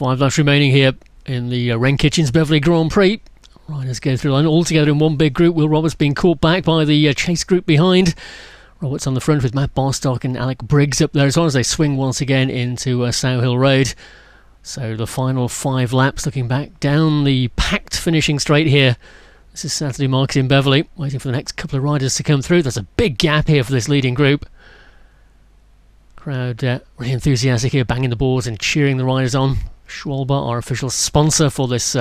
5 laps remaining here in the Wren Kitchens Beverley Grand Prix. Riders go through the line all together in one big group. Will Roberts being caught back by the chase group behind. Roberts on the front with Matt Bostock and Alec Briggs up there as well as they swing once again into Sow Hill Road. So the final 5 laps, looking back down the packed finishing straight here. This is Saturday Market in Beverley, waiting for the next couple of riders to come through. There's a big gap here for this leading group. Crowd really enthusiastic here, banging the boards and cheering the riders on. Schwalbe, our official sponsor for this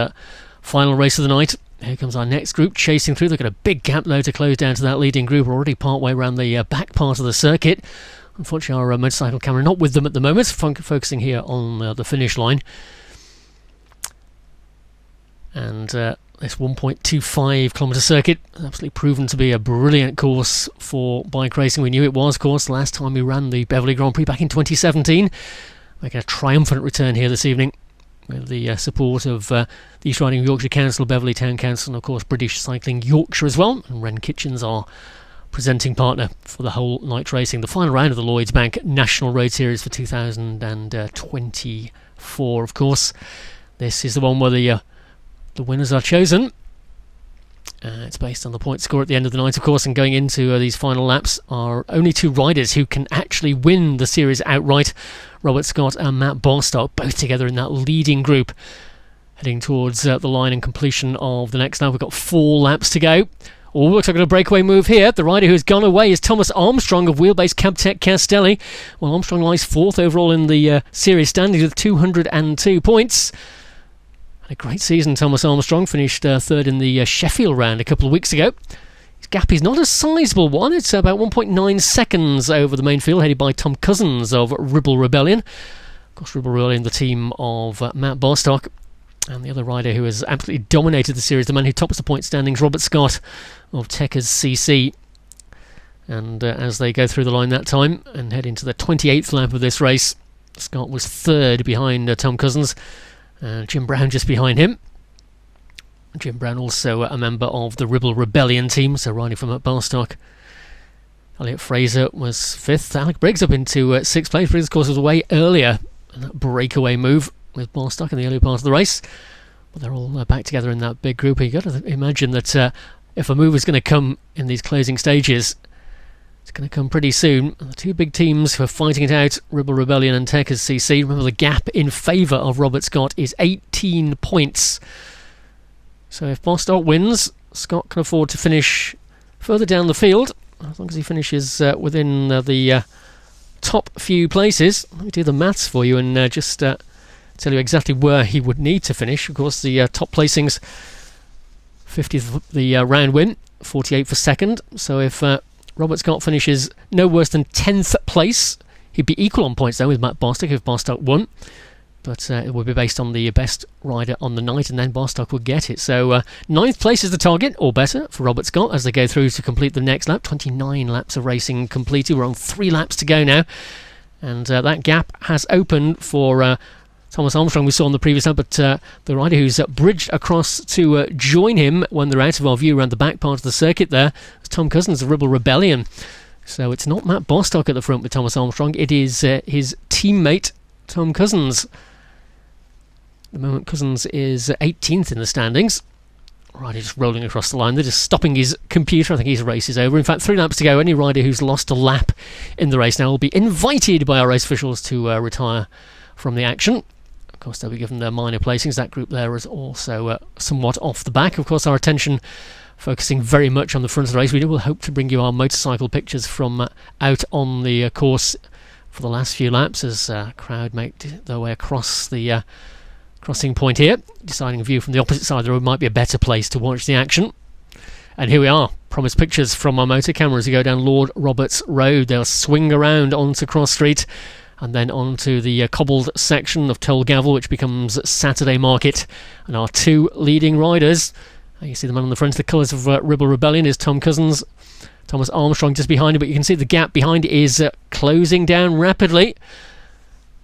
final race of the night. Here comes our next group chasing through. They've got a big gap though to close down to that leading group. We're already part way around the back part of the circuit. Unfortunately, our motorcycle camera not with them at the moment, focusing here on the finish line. And this 1.25 kilometre circuit has absolutely proven to be a brilliant course for bike racing. We knew it was, of course, the last time we ran the Beverley Grand Prix back in 2017. Making a triumphant return here this evening with the support of the East Riding of Yorkshire Council, Beverley Town Council, and of course British Cycling Yorkshire as well. And Wren Kitchens, our presenting partner for the whole night racing. The final round of the Lloyds Bank National Road Series for 2024, of course. This is the one where the winners are chosen. It's based on the point score at the end of the night, of course, and going into these final laps are only 2 riders who can actually win the series outright. Robert Scott and Matt Bostock, both together in that leading group, heading towards the line and completion of the next lap. We've got 4 laps to go. Oh, looks like a breakaway move here. The rider who has gone away is Thomas Armstrong of Wheelbase Cabtech Castelli. Well, Armstrong lies 4th overall in the series standings with 202 points. A great season, Thomas Armstrong. Finished 3rd in the Sheffield round a couple of weeks ago. His gap is not a sizable one. It's about 1.9 seconds over the main field, headed by Tom Cousins of Ribble Rebellion. Of course, Ribble Rebellion, the team of Matt Bostock. And the other rider who has absolutely dominated the series, the man who tops the point standings, Robert Scott of Techers CC. And as they go through the line that time and head into the 28th lap of this race, Scott was 3rd behind Tom Cousins. Jim Brown just behind him. Jim Brown also a member of the Ribble Rebellion team, so riding from Bostock. Elliot Fraser was 5th. Alec Briggs up into 6th place. Briggs, of course, was away earlier in that breakaway move with Bostock in the early part of the race. But they're all back together in that big group. You've got to imagine that if a move is going to come in these closing stages, it's going to come pretty soon. And the 2 big teams who are fighting it out, Ribble Rebellion and Techers CC. Remember, the gap in favour of Robert Scott is 18 points. So if Bostock wins, Scott can afford to finish further down the field, as long as he finishes within the top few places. Let me do the maths for you and just tell you exactly where he would need to finish. Of course, the top placings, 50th the round win, 48 for 2nd. So if Robert Scott finishes no worse than 10th place, he'd be equal on points though with Matt Bostock if Bostock won. But it would be based on the best rider on the night, and then Bostock would get it. So 9th place is the target, or better, for Robert Scott as they go through to complete the next lap. 29 laps of racing completed. We're on 3 laps to go now. And that gap has opened for Thomas Armstrong, we saw on the previous lap, but the rider who's bridged across to join him when they're out of our view around the back part of the circuit there is Tom Cousins of Ribble Rebellion. So it's not Matt Bostock at the front with Thomas Armstrong, it is his teammate Tom Cousins. At the moment, Cousins is 18th in the standings. Rider just rolling across the line. They're just stopping his computer. I think his race is over. In fact, 3 laps to go. Any rider who's lost a lap in the race now will be invited by our race officials to retire from the action. Of course, they'll be given their minor placings. That group there is also somewhat off the back. Of course, our attention focusing very much on the front of the race. We will hope to bring you our motorcycle pictures from out on the course for the last few laps as crowd make their way across the crossing point here, deciding a view from the opposite side of the road might be a better place to watch the action. And here we are, promised pictures from our motor camera as we go down Lord Roberts Road. They'll swing around onto Cross Street and then onto the cobbled section of Tolgavel, which becomes Saturday Market. And our 2 leading riders, you see the man on the front, the colours of Ribble Rebellion is Tom Cousins. Thomas Armstrong just behind him, but you can see the gap behind is closing down rapidly.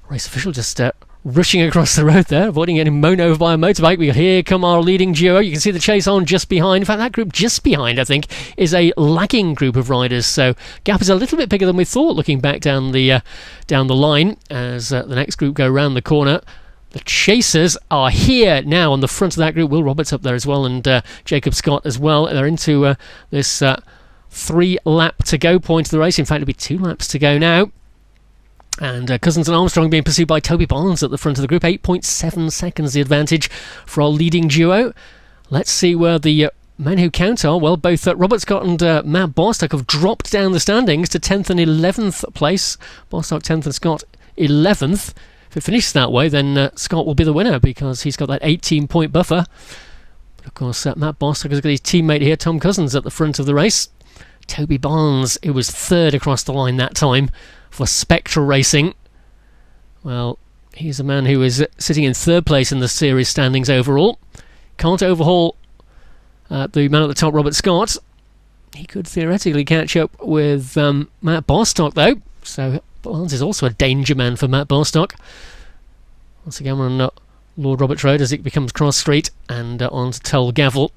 Race official just rushing across the road there, avoiding getting mown over by a motorbike. Here come our leading duo. You can see the chase on just behind. In fact, that group just behind, I think, is a lagging group of riders. So gap is a little bit bigger than we thought looking back down the line as the next group go round the corner. The chasers are here now on the front of that group. Will Roberts up there as well, and Jacob Scott as well. They're into this 3 lap to go point of the race. In fact, it'll be 2 laps to go now. And Cousins and Armstrong being pursued by Toby Barnes at the front of the group. 8.7 seconds the advantage for our leading duo. Let's see where the men who count are. Well, both Robert Scott and Matt Bostock have dropped down the standings to 10th and 11th place. Bostock 10th and Scott 11th. If it finishes that way, then Scott will be the winner because he's got that 18-point buffer. But of course, Matt Bostock has got his teammate here, Tom Cousins, at the front of the race. Toby Barnes, who was 3rd across the line that time for Spectra Racing. Well, he's a man who is sitting in 3rd place in the series standings overall. Can't overhaul the man at the top, Robert Scott. He could theoretically catch up with Matt Bostock, though. So Barnes is also a danger man for Matt Bostock. Once again, we're on Lord Roberts Road as it becomes Cross Street and on to Tull Gavel.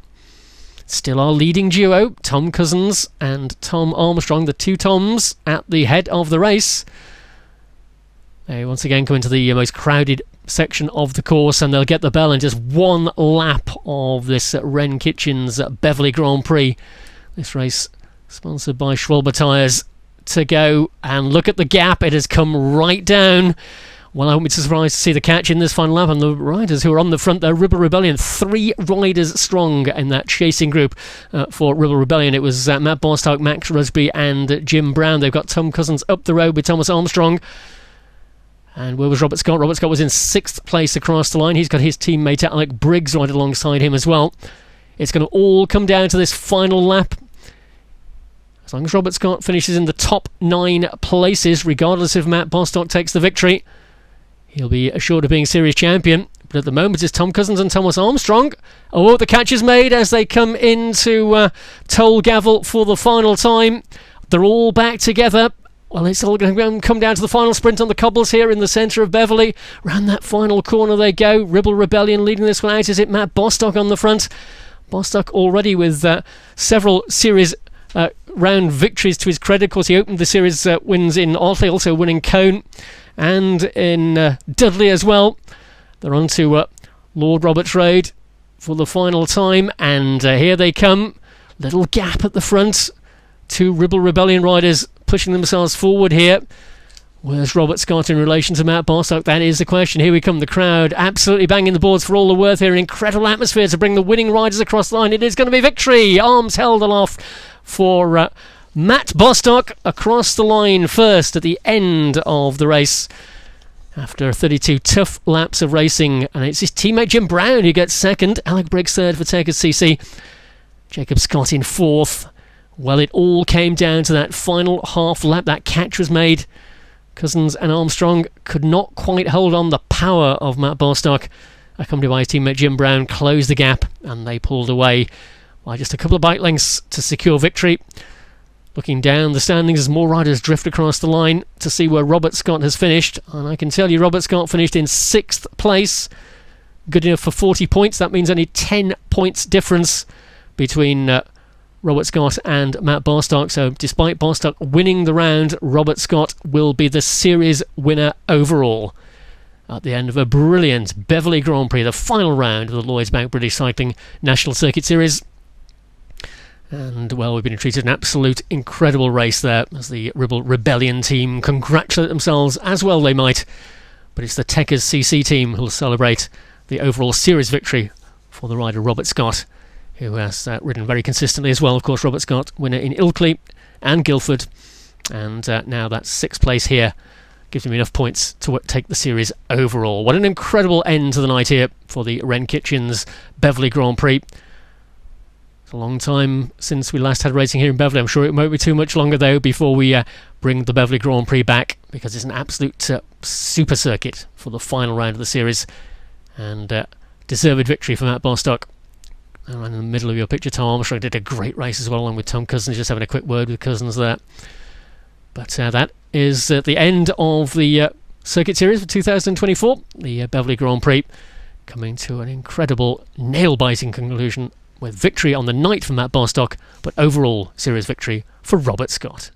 Still our leading duo, Tom Cousins and Tom Armstrong, the 2 Toms at the head of the race. They once again come into the most crowded section of the course, and they'll get the bell in just 1 lap of this Wren Kitchens Beverley Grand Prix. This race sponsored by Schwalbe Tyres to go, and look at the gap, it has come right down. Well, I won't be surprised to see the catch in this final lap, and the riders who are on the front there, Ribble Rebellion, 3 riders strong in that chasing group for Ribble Rebellion. It was Matt Bostock, Max Rusby and Jim Brown. They've got Tom Cousins up the road with Thomas Armstrong. And where was Robert Scott? Robert Scott was in 6th place across the line. He's got his teammate Alec Briggs right alongside him as well. It's going to all come down to this final lap. As long as Robert Scott finishes in the top 9 places, regardless if Matt Bostock takes the victory, he'll be assured of being series champion. But at the moment it's Tom Cousins and Thomas Armstrong. Oh, the catch is made as they come into Tull Gavel for the final time. They're all back together. Well, it's all going to come down to the final sprint on the cobbles here in the centre of Beverley. Round that final corner they go. Ribble Rebellion leading this one out. Is it Matt Bostock on the front? Bostock already with several series round victories to his credit. Of course, he opened the series wins in Otley, also winning Cone, and in Dudley as well. They're on to Lord Roberts Road for the final time, and here they come. Little gap at the front. 2 Ribble Rebellion riders pushing themselves forward here. Where's Robert Scott in relation to Matt Bostock? That is the question. Here we come, the crowd absolutely banging the boards for all the worth here. An incredible atmosphere to bring the winning riders across the line. It is going to be victory. Arms held aloft for Matt Bostock across the line first at the end of the race. After 32 tough laps of racing, and it's his teammate Jim Brown who gets 2nd. Alec Briggs 3rd for Takers CC. Jacob Scott in 4th. Well, it all came down to that final half lap. That catch was made. Cousins and Armstrong could not quite hold on. The power of Matt Bostock, accompanied by his teammate Jim Brown, closed the gap, and they pulled away by just a couple of bike lengths to secure victory. Looking down the standings as more riders drift across the line to see where Robert Scott has finished. And I can tell you Robert Scott finished in 6th place. Good enough for 40 points. That means only 10 points difference between Robert Scott and Matt Bostock. So despite Bostock winning the round, Robert Scott will be the series winner overall at the end of a brilliant Beverley Grand Prix, the final round of the Lloyds Bank British Cycling National Circuit Series. And, well, we've been treated an absolute incredible race there as the Ribble Rebellion team congratulate themselves, as well they might. But it's the Tekers CC team who will celebrate the overall series victory for the rider Robert Scott, who has ridden very consistently as well. Of course, Robert Scott, winner in Ilkley and Guildford. And now that's 6th place here. Gives him enough points to take the series overall. What an incredible end to the night here for the Wren Kitchens Beverley Grand Prix. It's a long time since we last had racing here in Beverley. I'm sure it won't be too much longer, though, before we bring the Beverley Grand Prix back, because it's an absolute super circuit for the final round of the series. And deserved victory for Matt Bostock. And in the middle of your picture, Tom Armstrong did a great race as well, along with Tom Cousins, just having a quick word with Cousins there. But that is the end of the circuit series for 2024. The Beverley Grand Prix coming to an incredible, nail-biting conclusion with victory on the night for Matt Bostock, but overall series victory for Robert Scott.